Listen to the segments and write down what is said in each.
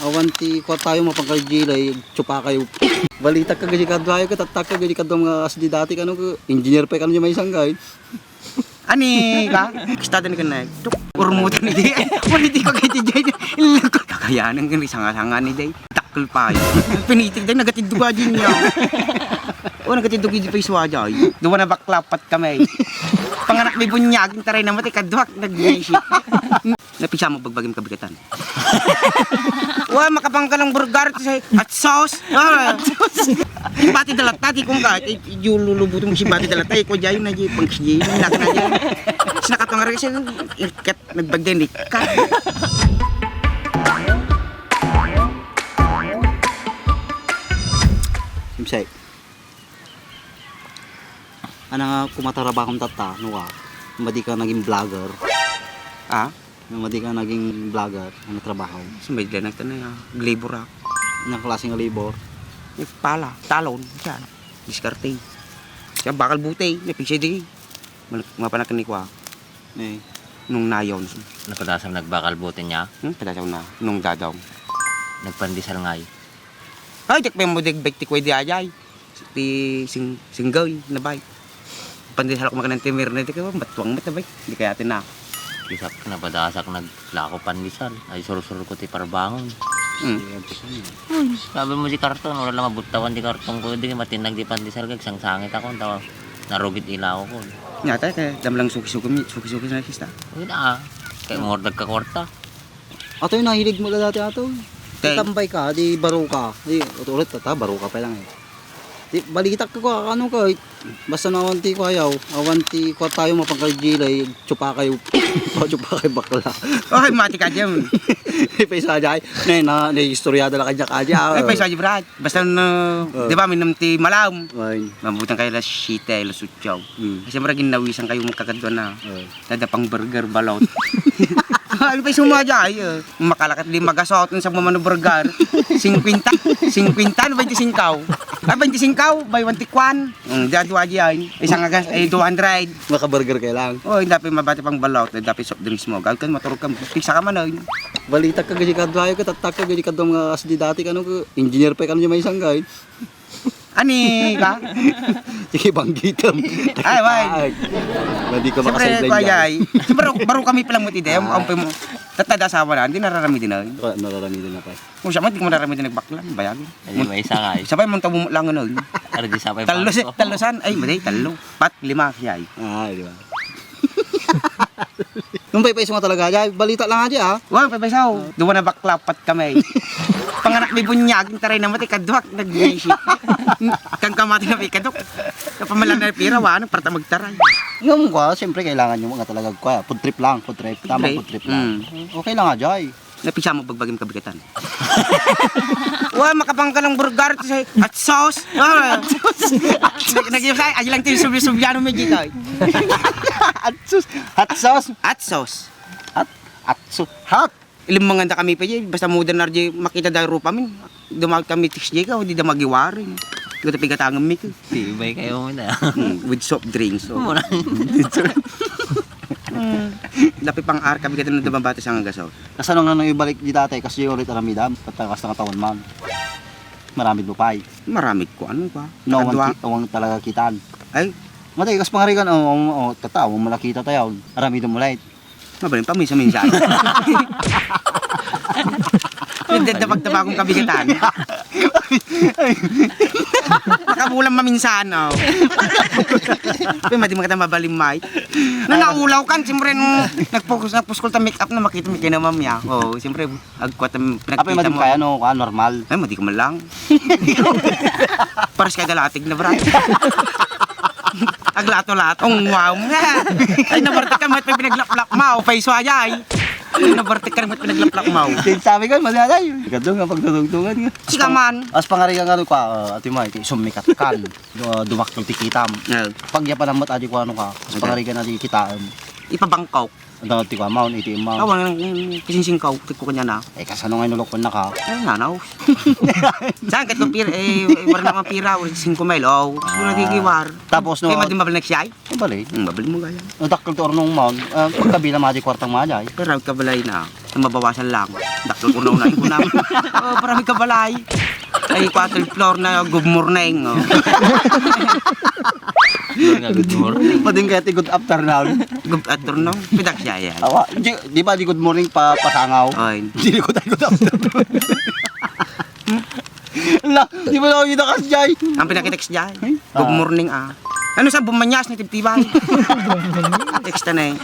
Awanti ko tayo mapangkajilay, tsupa kayo. Balita ka gaji kadwayo ka, tatak ka gaji kadwang asdi dati ka, engineer pa ka may isang guy. Ani ka? Kistada ni ka na, tuk, urmutan ni Day. Wala di ka gaji Day. Kakayanan ka rin sanga-sanga ni Day. Takal pa yun. Pinitig Day, nagatid ka din niya. O, nagatid ka din pa yung swadya. Doon na baklapat kami. Panganak may bunyag, taray na mati, kadwak, nag-isip. Napisa mo pagbagim kabigatan. Wah, makapangkalang burger at sauce. Yung bati dalat tati kung ka, yung lulubutong si bati dalat ay ko dyan na dyan, pang siya, nak na dyan. Sinakatang rin siya, ikat, nagbagdinik ka. Simsay. Ano nga kumataraba kong tata, nuwa, madi ka naging vlogger. Ah? Madi ka naging vlogger, ano trabaho? Sumbay dyan nagtanay, labor ako. Anong klaseng labor? May pala, talon, siya. Diskarte. Siya bakal butay, may pigsay di. Mapanakan ni ko Eh, nung nayaw. Napadasang nagbakalbutin niya, Padasaw na, nung dadaw. nagpandisal ngay. Ay, tek pa mo digbek ti kwedi ajay. Ti singgoy na bay. Pandisal ko makanan timir na ti ka batwang met na bay. Di kaya tin na. Isap napadasak naglako pandisal. Ay surusuro ko ti parbangon. Sabi mo si karton, wala lang mabutawan di karton ko. Di matinag di pandisal kag sangsangit ako. Tawa, narugit ilaw ko. Nyata kay damlang suki-suki na kista. Uy na kay ngordag ka kwarta. ato yung nahilig mo na dati ato. Okay. Tambay ka, di baro ka. Di, ulit tata, baro ka pa lang eh. Di, balitak ko, ano ka, basta na awanti ko ayaw. Awanti ko tayo mapangkajilay, tsupa kayo. Tsupa kayo bakla. Okay, mati ka dyan. Paysa ajay, na istorya dala kanya kanya. Ay, paysa di brad. Basta di ba, minam ti malam. Ay, Mabutan kayo las sita, las utyaw. Kasi maragin nawisan kayo magkakadwa na. Dadapang burger balot. Ano pa yung sumadya? Makalakat di magasot sa mamano burger. 50, 25, 25. Ay, 25, by 1 Dadwa dyan. Isang agas, 200. makaburger kayo lang. Oh, dapat mabati pang balot. Dapat soft drinks mo. Gawin ka, maturog ka. Pisa ka man. Balitak ka gaji kadwayo ka, tatak ka gaji kadwang asdi dati ka, engineer pa ka may isang guy. Ani ka? Sige, banggitam. Ay, why? Hindi ka Siyempre, makasidlan kuya, dyan. baro kami palang mo tide. Ang mo, tatada asawa na, hindi nararami din na. Nararami din na pa. Kung siya man, hindi ko nararami din nagbaklan. Bayagin. Ay may isa ngay. Sabay mong tabo lang ano. Ano di sapay Talosan. Ay, baday, talo. Pat, 5 siya. Ah, di ba? Nung paypay mo talaga, ajay, balita lang aja ah. Wow, pabaysaw. Doon na baklapat kami. Panganak may bunyag, taray na mati, kadwak, nag-isip. Kang kamati na may kadok. Kapamalan na pira, wano, para magtaray. Yung kwa, siyempre kailangan yung mga talaga kwa. Food trip lang, food trip. Tamang food trip lang. Okay lang ajay. Napisa mo pagbagim kabigatan. Wah, makapangkalang burger at sauce. Nag-iusay, ay lang tayo subyano may gitay. Hot sauce. At sauce. Hot. Ilang mga anda kami pa dyan, basta muda na rin makita dahil rupa min. Dumag kami tiks dyan ka, hindi na magiwarin. Hindi ko tapigatangan mi ko. Tibay kayo mo na. With soft drinks. Muna. Dapat pang ar kami ganda na dumabati sa nga gasaw. Kasi nung nang ibalik di dati, kasi yung ulit aramidam, patakas na katawan man. Maraming lupay. Maramit ko, ano pa? No, Nakadwa. awang talaga kitan. Ay, Matay, kas pangarigan, tataw, malakita tayo. Aramidam mo light. mabalin pa, minsan-minsan. Nagdadabag-dabag akong kabigatan. Nakabulang maminsan, oh. Pero madi magkata mabalimay. Nung naulaw kan, siyempre nung nagpuskol ta make-up na makita mo kina mamya. Oh, siyempre, agkwat Apa yung pinagkita madim mo. kaya, normal. Ay, madi ko man lang. Paras kay dalatig na brat. Aglato-lato. Wow nga. Ay, nabartik ka, mat may pinaglaplak mo. Paiso ayay. Ay, nabartik ka, mat pinaglaplak mo. Sabi ko, masaday. Ikadong nga pagtutugtungan nga. Sika man. As pangarigan nga kwa, ati mo, sumikat kan. Dumak ng tikitam. Pag yapan ang mataji ko ano ka, as pangarigan natin kitaan. Ipabangkaw. Ang ti ko amount, iti amount. Awan, kisinsingkaw. Tiko kanya na. Eh, kasano nga nulokon na ka. Ay, nanaw. Saan ka itong pira? Eh, wala naman pira. 5 mile. Oh, siguro nagigiwar. Tapos no, Kaya madi mabalik siya ay? balik. Mabalik mo gaya. Ang takil to ornong mount, pagkabila maji kwartang majay. Pero kabalay na. na mabawasan lang. Dakil ko na unahin ko naman. Oh, parami ka balay. Ay, 4th floor na, good morning. Oh. Good morning. Pading kaya good afternoon. Good afternoon. Pidak siya yan. Awa, di ba di good morning pa pasangaw? Ay, Hindi ko tayo good afternoon. La, di ba ako kita kasi Jai? ang pinakitext siya. Good morning Ano sa bumanyas ni tibtibay? Text na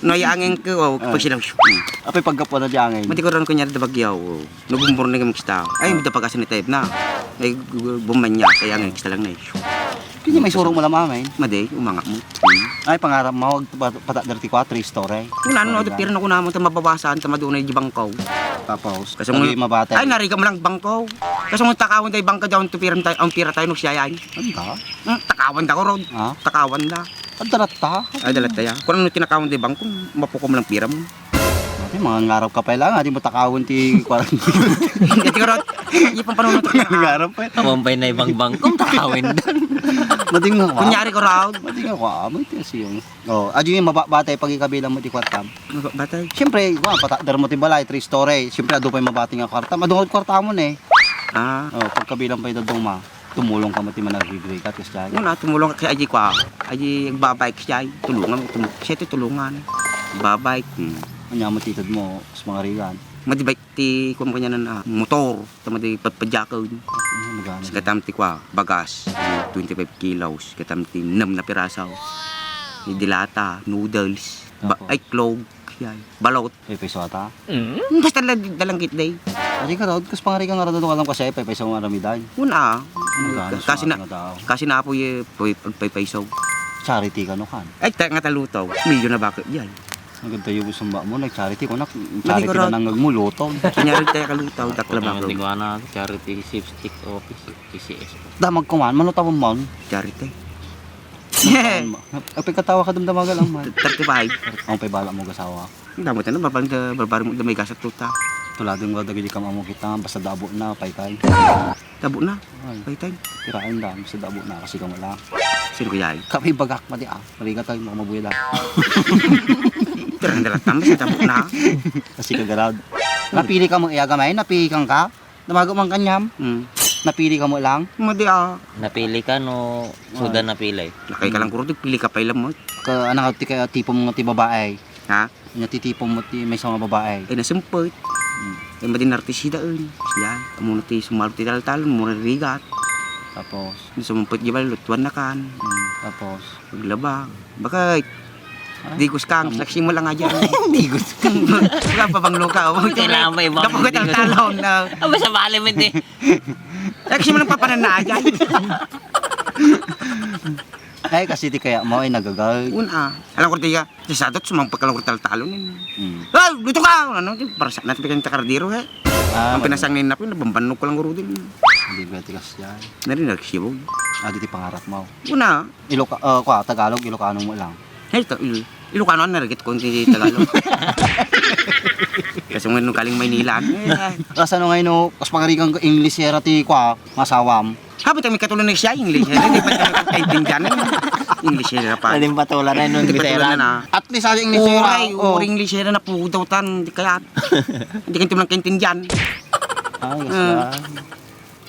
Noyangin ko, pag silang Apay pagkapo na diyangin. mati ko ron kunyari da bagyaw. Nag-good morning kami kista. Ay, hindi pa kasi ni type na. Ay, bumanyas. Ay, angin kista lang na Kanya may surong mo lang mamin. Maday, umangak mo. Ay, pangarap mo, pata 34, story. Kung ano, pero na ko naman ito mababasan, ito madunay di bangkaw. Tapos, Kasi kasi mabate. Ay, nariga mo lang bangkaw. Kasi mo takawan tayo bangka daw, ang pira tayo nung siya yan. Anda? Takawan da ko ron. Ha? Takawan da. Anda ta? Ay, dalat tayo. Kung ano tinakawan tayo bangko, mapuko mo lang pira mo. Ay, mga ngarap ka pa lang, di mo takawin ti 40. Hindi ko ron. Hindi pang panunod ko. Ngarap pa. Kamumpay na ibang bangkong takawin doon. Mading nga. Kunyari ko raw. Mading nga, mo ito siyong. Oh, adyo yung mabate pag ikabilang mo ti kwartam. Batay. Siyempre, patadar mo ti balay, 3 story. Siyempre, ado pa yung mabati nga kwartam. Adungod kwartam mo na eh. Oh, pagkabilang pa yung duma, tumulong ka mo ti managigri ka, tis dyan. Muna, tumulong ka kay Aji ko. Aji, nagbabike siya. Tulungan mo. Siya ito tulungan. Babike. Kanya mo titod mo, sa mga rigan. Madibike ti kung kanya na motor. Tamadi padpadyakaw. Magana. Katam ti kwa bagas 25 kilos. Katam ti 6 na pirasaw. Dilata, noodles, ay clove, balot. Peso ata. Basta dalang kitday. Adi ka raw, kas pangari ka nga raw alam kasi peso nga ramidan. Una, Magana kasi na po yung pagpapaisaw. Charity ka no kan. Ay, nga talutaw. Milyon na bakit yan. Ang ganda yung sumba mo, nag-charity ko na. Mali Charity ko na raw. nang nagmulutong. Kanyari tayo kalutaw, takla ba Hindi ko na charity sipstick office, TCS. Damag kuman, manutawang man. Charity. Apay katawa ka dumdamaga lang man. 35. Ang pay bala mo gasawa. Damo tayo na, babari mo may gasat tuta. Tuladong nga dagili ka mo kita, basta dabo na, paykay. Tabo na, Ay, paitan. tirain lang, basta dabo na, kasi ka wala. Sino kaya? Kami bagak pa di mariga tayo mga mabuya lang. Tirang dalat naman sa tabo na. Kasi kagarad. Napili ka mo iagamay, napili kang ka. Damago man kanyam, napili ka mo lang. Madi Napili ka no, sudan napili. Lakay ka lang kuro, pili ka pa ilam mo. Ka anak ti kaya tipo mo ti babae. Ha? Nya ti tipo mo ti may mga babae. Ay nasumpot. Ay madin artisida un. Yan, amo na ti sumalo ti tal-tal, mura rigat. Tapos, Nasumpot gibal lutuan na kan. tapos Paglaba. Bakit? Digos kang, slaksi mo lang nga dyan. Digos kang. Wala pa bang luka? Kailangan ba ibang Kapag tal-talon na. Aba sa bali mo din. Slaksi mo lang papanana dyan. ay kasi ti kaya mo ay nagagal. Una. Alam ko tiga. Sa sadot, sumampak ka lang ko tal-talon. Ay, dito ka! Ano? Para sa natin kang takardiro he. Ang pinasang nina po, nabambanog ko lang uro din. Hindi ba tigas yan. Narinig siya. Adi ti pangarap mo. Una. Tagalog, Ilocano mo lang. Ito, Ilocano ang narigit ko hindi Tagalog. Kasi nung kaling Maynila. Kasi ano ngayon no, kas pangarigang English era ti masawam. Habit kami katulong na siya, English. Hindi pa kami kaintindihan. English era pa. Aling patulan na nun, Hindi patulan na. At least sa English era. Uri English era na pudawtan. Hindi kaya. Hindi kanto lang kaintindihan. Ay, yes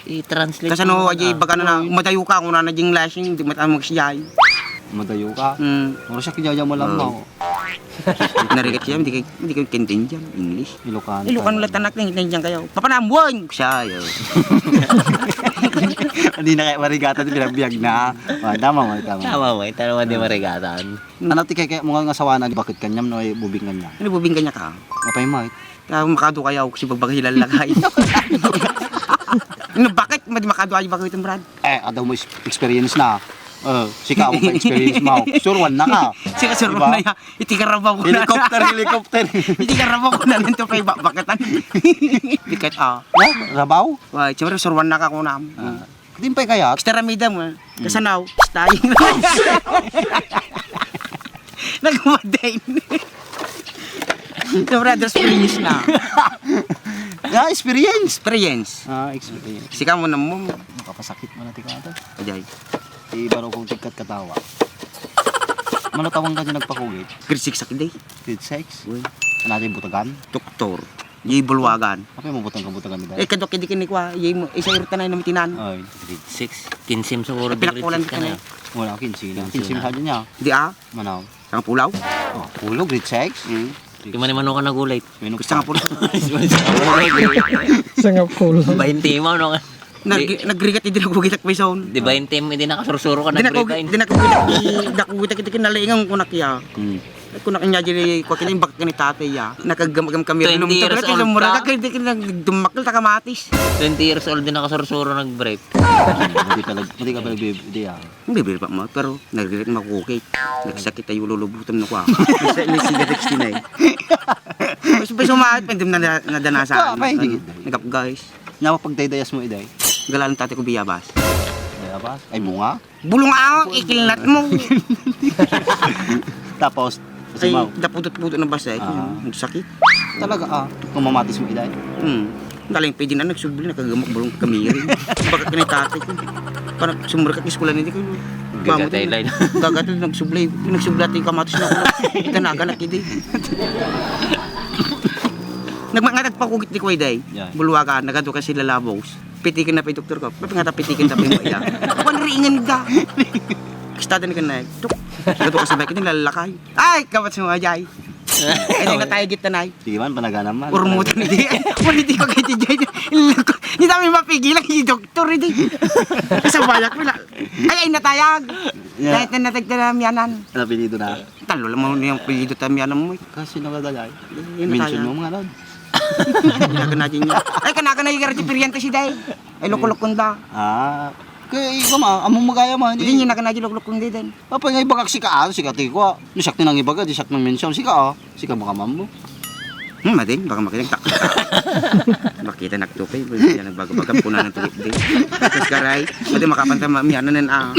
I-translate. Kasi ano, aji baga na madayo ka kung na jing lashing, hindi matamag siya. Madayo ka. Mura siya kinyaja mo lang mo. Narigit siya, hindi kayo kaintindihan. English. Ilocano. Ilocano lang tanak na kaintindihan kayo. Papanambuan! Siya, yo. Hindi na kayo marigata di binabiyag na. Tama mo. Tama mo, ito naman di marigatan. Ano ti kaya mga ngasawanan bakit kanyam no ay bubingan niya. Ano bubing kanya ka? Mapay mo. Kaya makado kayo kasi pagbaghilal lagay. Ano, bakit? Madi makado kayo bakit itong Brad? Adaw mo experience na. Sika mo pa experience mo. Surwan na ka. Sika surwan na ya. Itikarabaw ko na. Helicopter. Itikarabaw ko na nito kay bakatan. Dikat Rabaw? Wah, cuma surwan na ka ko na. Dimpay kaya. Extra mida mo. Kasanaw. Stay. Nagmadain. The brothers finish na. Experience. Experience. Experience. Sika mo na mo. Makapasakit mo na ti ka ito. Ajay. Ibaro kong tigkat katawa. Manatawang ka dyan nagpakugit. Grade 6 sakit day. Grade 6. Uy. Natin butagan. Doktor. Yay bulwagan. Apa yung mabutang-butagan nila? Kadok kidi kini kwa, yay mo isa irta na namitinan. Ay, Grade 6. Kinsim siguro di grade Pinakpulan 6 ka ka na. na. wala, 15 na. 15 15 na. sa niya. Di Manaw. Sa pulaw. Oh, pulo, grade 6. Mm. Di man naman ka nagulit. Gusto nga pulaw. Singapore. 20 mo, no? Nagrigat hindi nagugitak may sound. Di ba yung team, hindi nakasursuro ka Di nag-break nakugitak kita kinalaingang kunak ya. Kunak niya dili ko kini bak ni tatay ya. Nakagamagam kami 20 years lumto old mura ka? ka kini dumakal ta kamatis. 20 years old din nakasursuro nag-break. Hindi ka pala bibili ah. Hindi bibili pa mo pero nagrigat makukit. Nagsakit tayo lulubutan na ko. Ni sigarettes din ay. Mas pa sumaat pendim na nadanasa. Nagap guys. Napapagdaydayas mo iday. Galaan tatay ko biyabas. Bayabas. Ay, bunga. Bulong ako ikilnat mo. Tapos, Ay kasi mau. dapudot-pudot na basa Ah. Nagsakit. Talaga kung mamatis mo iday. Daling pwede na nagsubli, nakagamok bulong kami rin. Baka kinitatay ko. Parang sumurkat iskulan hindi ko. Gagatay line. Gagatay, nagsubli. Nagsublat yung kamatis na ako. Itanagan na kidi. Nagmangatag pa kugit di ko day. Yeah. Bulwaga, nagado ka sila labos. Pitikin na pa yung doktor ko. Papingata pitikin na pa yung iya. Ako nariingan ka. Kistada na ka na. Tuk. Nagado ka sabay, kita nilalakay. Ay, kapat sa mga jay. Ay, na tayo gita na. Sige man, panagana man. Urmutan hindi. Wala di ko kay Tijay. Hindi namin mapigilan si doktor hindi. Sa bayak wala. Ay natayag. Yeah. Dahil na natagda na miyanan. Napilido na. Talo lang mo yung pilido ta miyanan mo. Kasi nakadalay. Yun na Mention tayo. mo mga lod. Kanaga na din niya. Ay kanaga na yung piryante si Day. Ay lukulukon da. Kaya ikaw among magaya man. Hindi niya nakanaji lukulukon din. Apa nga ibagak sika sika tiko. Ni sakti nang ibaga, di sak nang mention sika Sika baka mammo. Madin, baka makinig tak. Bakita nagtupay, yan nagbago-baga puna ng tuwid din. Tapos karay, pwede makapanta miyanan na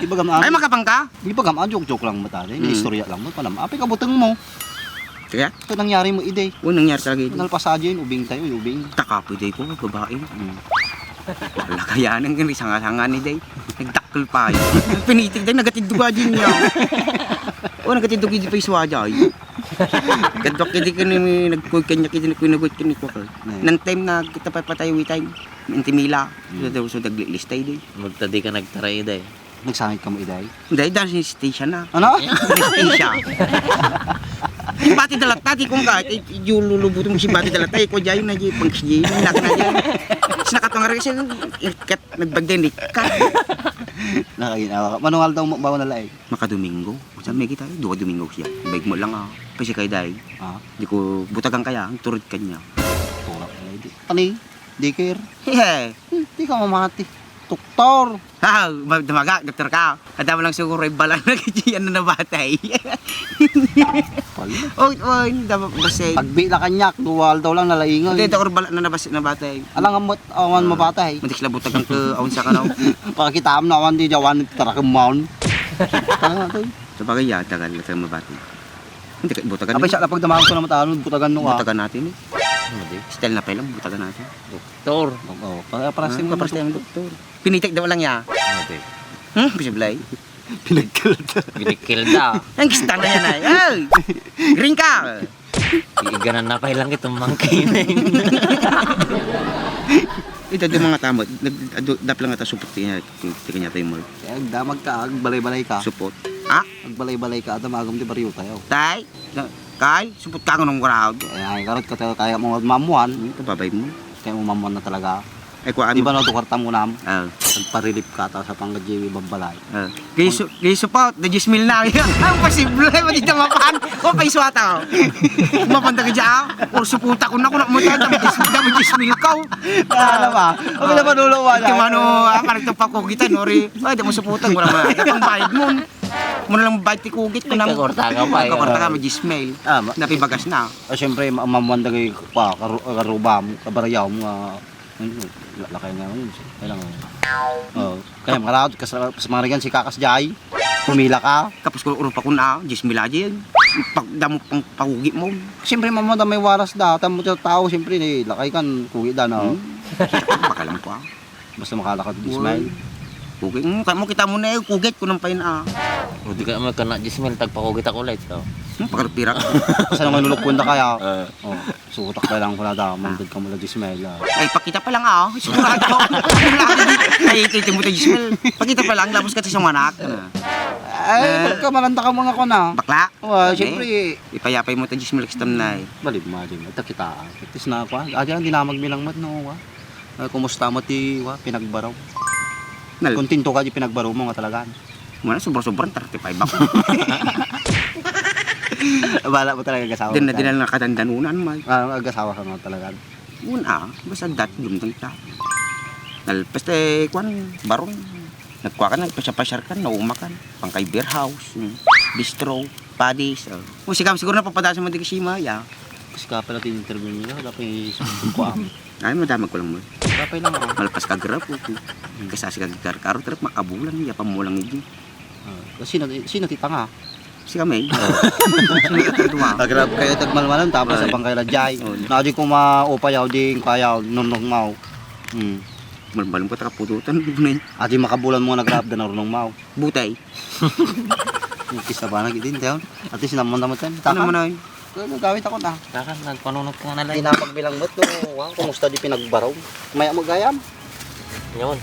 Ibagam Ay makapang ka? Ibagam joke lang mata dai. Istorya lang mo panam. Api ka buteng mo. Kaya, Ito nangyari mo iday. unang nangyari talaga ito. Nalpasadyo yun, ubing tayo, ubing. Takapoy day ko, babae. Wala kaya nang sanga-sanga ni day. Nagdakkel pa yun. Pinitig day, nagatidug din niya. O, nagatidug din pa yung swaday. Kadok kiti ka ni nagkuy kanya kiti ni kunagot kini ko. Nang time na kita pa patay time. Intimila. So daglist tayo day. Magtadi ka nagtaray day. Nagsangit ka mo iday. Dahil dahil sa station na. Ano? Station. Yung bati dalat tati kung kahit yung lulubutin mo si bati dalat ay ko dyan na dyan pang-sijay na dyan. Sinakatong kasi ikat nagbagdan ikat. Nakaginawa ka. Manual daw bawa na laig. Makadomingo. Sabi kita, 2 Domingo siya. Baik mo lang kasi kay day. Di ko butagang kaya, turod kanya. Pura ka na iday. Kani? Dikir. Hehe. Di ka mamati. Doktor. Ha, damaga, doktor ka. Ada mo lang siguro ay balang na kiyan na nabatay. Pali. Oy, dapat basay. Pagbila kanyak, duwal daw lang nalaingon. Hindi, doktor balak na nabatay. Alang amot awan mapatay. Matik sila butagang ka awan sa kanaw. Pakita na awan di jawan tarakamaun. Tanga to. Sa bagay ya, tagal na tayo mabatay. Hindi ka butagan. Abay siya na pagdamahon ko na matahan, butagan no. Butagan natin eh. Style na pa lang, butagan natin. Doktor. Oo, para sa Para sa doktor. Pinitik daw lang ya. Bisiblay. pinagkalta. Binikil da. Ang kista na yan ay. Ay! Green ka! Iiganan na pa lang itong monkey na yun. Ito yung mga tamot. Dap lang ata supot niya. Tika niya tayo mo. Kaya damag ka, agbalay-balay ka. Supot. Agbalay-balay ka, damagam di bariyo tayo. Tay! Kay! Supot ka ng crowd. Ay, karot ka tayo, kaya mo mamuan. Ito babay mo. Kaya mo mamuan na talaga. Ay kuhaan Di mo. ba na tukarta mo nam? Ah. Nagparilip ka, tapos sa panggajiwi babalay. Kaya support. The Gismil na. Ang posible. Mati na mapan. O pa iswata. Mapanda ka dyan. O suputa ko na. Kung mo tayo. Dami Gismil ka. Ano ba? Ano na panulo ba? Ito ano. Parang ito pa kugitan. Ay, di mo suputan. Wala mo. Ito pang bayad mo. Muna lang bayad ti kugit ko na. Nagkakorta ka pa. Nagkakorta ka. May Gismil. Napibagas na. Siyempre, mamuan dagay pa, karubam, kabarayaw mo nga. Lakay nga yun. Kailangan. Kaya makarad, sa mga rigan si Kakas Jai. Pumila ka. Tapos kung urong pa ko na. Gismil aja yan. Pagdamo pang pakugi mo. Siyempre, mamada may waras da. Tamo sa tao, siyempre, lakay kan, kugi da na. Bakalam ko Basta makalakad di smile. Kugit mo. Kita mo na eh. Kugit ko nang pain O di ka may kana Jismel, tagpakugit ako ulit. Oh. Pagkapirak. Sa naman nulukpon na kaya. Oh, sutak pa lang ko na da. Mandad ka mula Gismela. Ay, pakita pa lang ako. Sigurado ako. Ay, ititin mo tayo, Gismel. Pakita pa lang, lapos ka sa anak. Ay, pagka malanda ka mga ko na. Bakla. Well, siyempre, Ipayapay mo tayo, Gismel, kistam na eh. balib mo din. Ito kita. Itis na ako. Adyan, hindi na magbilang mat no. Ay, kumusta mo ti pinagbaraw. Nal, Kontinto ka di pinagbaraw mo nga talaga. muna, sobrang 35 ako. Bala mo talaga agasawa. Din na dinala na katandanunan, may. Agasawa ka nga talaga. Una, basta dati dumdang ta. Nalpas tayo, kwan, baron. Nagkuha ka, nagpasya-pasyar ka, naumakan. Pangkay beer house, bistro, paddies. O, siguro na papadasa mo di kasi maya. Kasi ka pala tin-interview nila. Dapat yung ko am. Ay, madamag ko lang mo. Dapat lang ako. Malpas ka grab, kasasi ka garkaro, trap makabulan, yapam mo lang hindi. Sino tita nga? Si kami. Sino ka tuwa? Agrab kayo tagmalmalan tapos sa bangkay la jay. Nadi ko maupayaw ding kayaw nunong mau. Malbalong pa pututan, bunay. Adi makabulan mo nagrab da nunong mau. Butay. Kisa ba nagidin tayo? At least naman naman tayo. Ano mo na yun? Gawin ako na. Kakan, nagpanunot ka nga na Hindi lang. na pagbilang mo to. Wow, kumusta di pinagbaraw? Maya magayam. Yun.